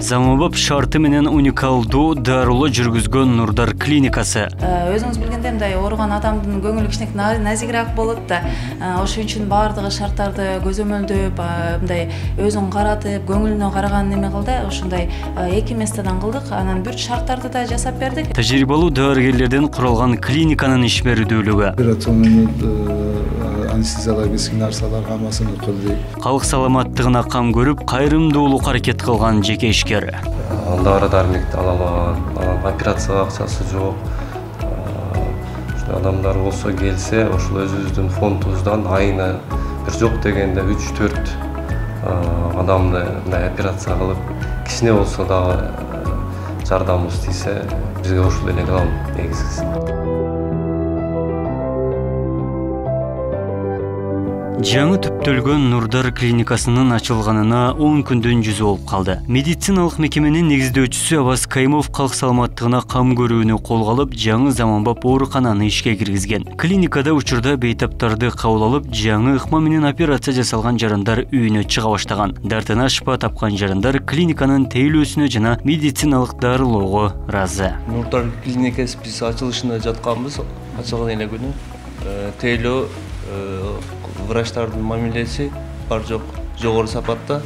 Заманбап шарты менен уникалдуу дарылоо жүргүзгөн Нурдар клиникасы. Өзүңүз билгендей, мындай ооруган адамдын көңүлү кичине назигирээк болот да. Ошон үчүн баардыгы шарттарды көзөмөлдөп, мындай өзүн каратып, көңүлүнө караган неме кылды. Ошондой 2 местеден кылдык. Анан бүт шарттарды да жасап бердик. Тажрыйбалуу дарыгерлерден куралган клиниканын ишмердүүлүгү. Анестезиологический нарсалар хаммасын кылдык. Калк саламаттыгына кам көрүп, кайрымдуулук аракет кылган жеке ишкер. Дары-дармекти ала албаган, операцияга акчасы жок. Адамдар болсо келсе, ошол өзүбүздүн фондубуздан айына бир жок дегенде 3-4 адамды операция кылып, кичине болсо дагы жардамыбыз тийсе, бизге ушул эле калам негизгиси. Жаңы түптөлгөн Нурдар клиникасынын ачылганына 10 күндөн жүзү болуп калды. Медициналык мекеменин негиздөөчүсү Абас Кайымов калк саламаттыгына кам көрүүнү колго алып, жаңы заманбап оорукананы ишке киргизген. Клиникада учурда бейтаптарды кабыл алып, жаңы ыкма менен операция жасалган жарандар үйүнө чыга баштаган. Дартына шыпа тапкан жарандар клиниканын тейлөөсүнө жана медициналык дарылоого ыраазы. Нурдар клиникасы биз ачылышына жатканбыз, ачылган эле күнү. Тейлөө врачтардын мамилеси бар жок жогору сапатта.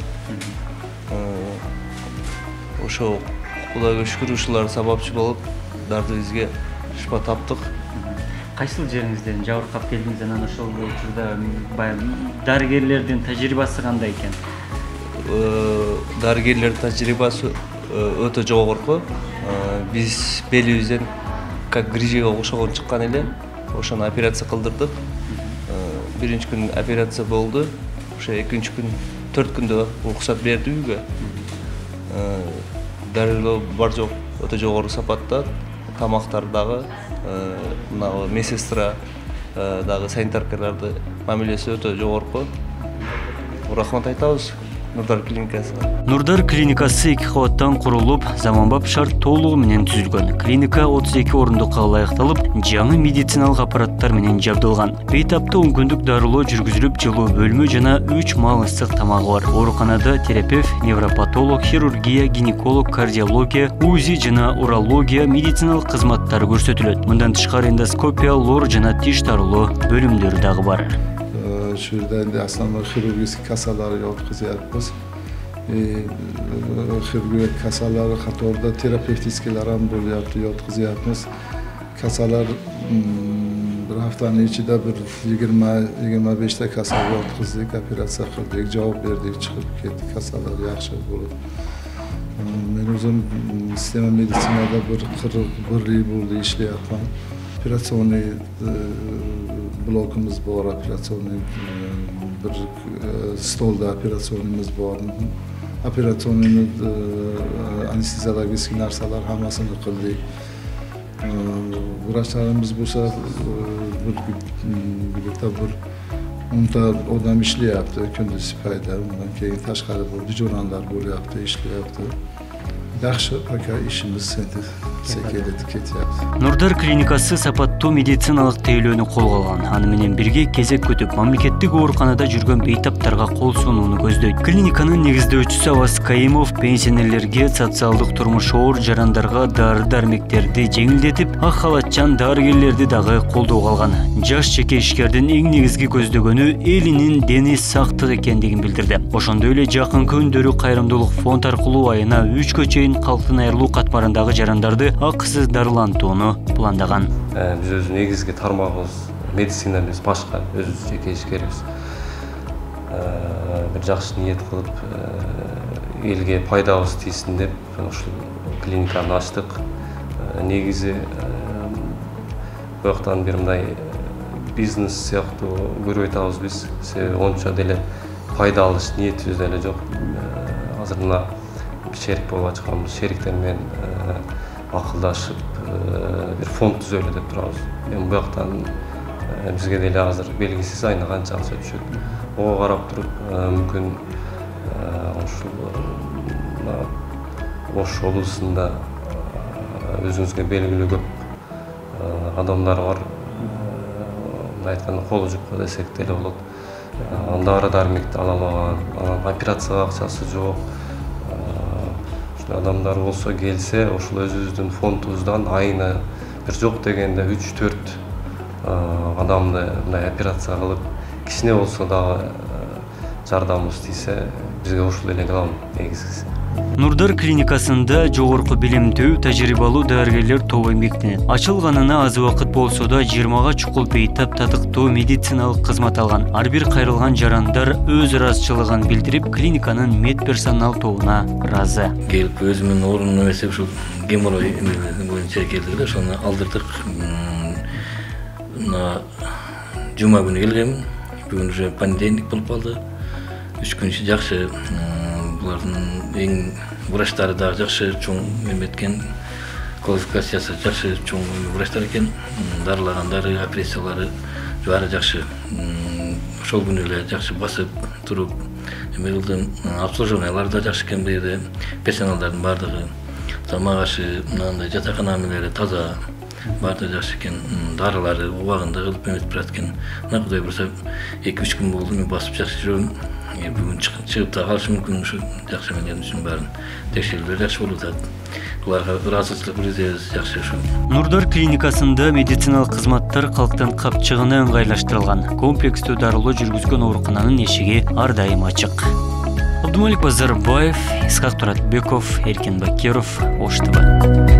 Ошо Кудайга шүкүр ушулар сабапчы болуп, дарды бизге шыпа таптык. Кайсыл жериңизден жабыркап келдиңиз, анан ошол учурда дарыгерлердин тажрыйбасы кандай экен? Дарыгерлердин тажрыйбасы өтө жогорку. Биз белибизден как грижеге окшогон чыккан эле, ошону операция кылдырдык. Birinci gün operasiya boldu. Ikinci gün 4 günde ruhsat berdi uyga. Darıloo бар жок өтө жогору сапатта. Тамактар дагы, мына медсестра дагы санитаркаларды мамилеси өтө жогорку. Рахмат айтабыз Нурдар клиникасына. Нурдар клиникасы 2 кабаттан курулуп, заманбап шарт толугу менен түзүлгөн. Клиника 32 орундукка ылайыкталып, жаңы медициналык аппараттар менен жабдылган. Бейтапта 10 күндүк дарылоо жүргүзүлүп, жылуу бөлмө жана 3 маал ысык тамагы бар. Ооруканада терапевт, невропатолог, хирургия, гинеколог, кардиология, УЗИ жана урология медициналык кызматтар көрсөтүлөт. Мындан тышкары эндоскопия, лор жана тиш дарылоо бөлүмдөрү дагы бар. Şurada indi aslında xirurgik kasaları yotkızıyapız. Xirurgik kasaları hatta terapevtiskiler ham bo'lyapti, yotkızıyapız. Kasalar bir haftanın içinde bir 20-25 ta kasa yotkızdık, operatsiya qildik, javob berdik, chiqib ketdi, kasalar yaxshi bo'ldi. Men o'zim sistema meditsinada bir 41 yil bo'ldi ishlayapman. Operasyoniy blokimiz bor, operasyoniy bir stolda operasyonimiz bor. Operasyoniy anesteziologik narsalar hammasini qildik. Vrachlarimiz bo'lsa bir 10 ta odam ishlayapti kunduz payda. Undan keyin tashqari dijonlar bo'lyapti, ishlayapti. Yaxshi aka ishimiz sekinletip ketyapti. Нурдар клиникасы сапаттуу медициналык тейлөөнү колго алган. Аны менен бирге кезек күтүп, мамлекеттик ооруканада жүргөн бейтаптарга кол сунууну көздөйт. Клиниканын негиздөөчүсү Абас Кайымов пенсионерлерге, социалдык турмуш оор жарандарга дары-дармектерди жеңилдетип, ак халатчан дарыгерлерди дагы колдоого алган. Жаш жеке ишкердин эң негизги көздөгөнү элинин дени сактык экендигин билдирди. Ошондой эле жакынкы күндөрү кайрымдуулук фонд аркылуу айына 3 чейин калктын айрылуу катмарындагы жарандарды акысыз дарылантууну пландаган. Биз өз негизги тармагыбыз медицина эмес, башка өзүбүз жеке ишкербиз. Бир жакшы ниет кылып, элге пайдабыз тийсин деп ушул клиниканы ачтык. Негизи буяктан бир мындай бизнес сыяктуу көрүп атабыз биз. Себеби онча деле пайда алыш ниетибиз деле жок. Азыр мына шерик болуп ачканбыз, шериктер менен акылдашып бир фонд түзөлү деп турабыз. Эми буяктан бизге деле азыр белгисиз айына канча акча түшөт. Ого карап туруп, мүмкүн ушул Ош облусунда өзүңүзгө белгилүү көп адамдар бар. Айтканда колу жукка десек деле болот. Дары-дармекти ала албаган, операцияга акчасы жок. адамдар болсо келсе ошол өзүбүздүн фондубуздан айына бир жок дегенде 3-4 адамды мындай операция кылып кичине болсо дагы жардамыбыз тийсе бизге ушул эле кылам негизгиси. Нурдар клиникасында жогорку билимдүү, тажрыйбалуу дарыгерлер тобу эмгектенет. Ачылганына аз убакыт болсо да 20га чукул бейтап татыктуу медициналык кызмат алган. Ар бир кайрылган жарандар өз ыраазычылыгын билдирип, клиниканын медперсонал тобуна ыраазы. Келип өзүмдүн орнумда эмес ушул геморрой боюнча келдик эле, ошону алдырдык. Жума күнү келгем, бүгүн уже понедельник болуп калды. 3 күн ичинде жакшы, булардын эң врачтары дагы жакшы, чоң эметкен, квалификациясы жакшы, чоң врачтар экен. Дарылагандары, операциялары баары жакшы. Ошол күнү эле жакшы басып туруп эме кылдым. Обслуживаниялар да жакшы экен, бул жерде персоналдардын баардыгы мага каршы мындай жатакана амилелери таза, баардыгы жакшы экен. Дарылары убагында кылып эметип турат экен. Мына Кудай буюрса 2-3 күн болду, мен басып жакшы жүрөм. Бүгүн чыгып да калышы мүмкүн, ушу жакшы менен үчүн баарын текшерүүлөр жакшы болуп атат. Буларга ыраазычылык билдиребиз, жакшы ушу. Нурдар клиникасында медициналык кызматтар калктын капчыгына ыңгайлаштырылган. Комплекстүү дарылоо жүргүзгөн оорукананын эшиги ар дайым ачык. Абдумалик Базарбаев, Исхак Туратбеков, Эркин Бакиров, Ош ТВ.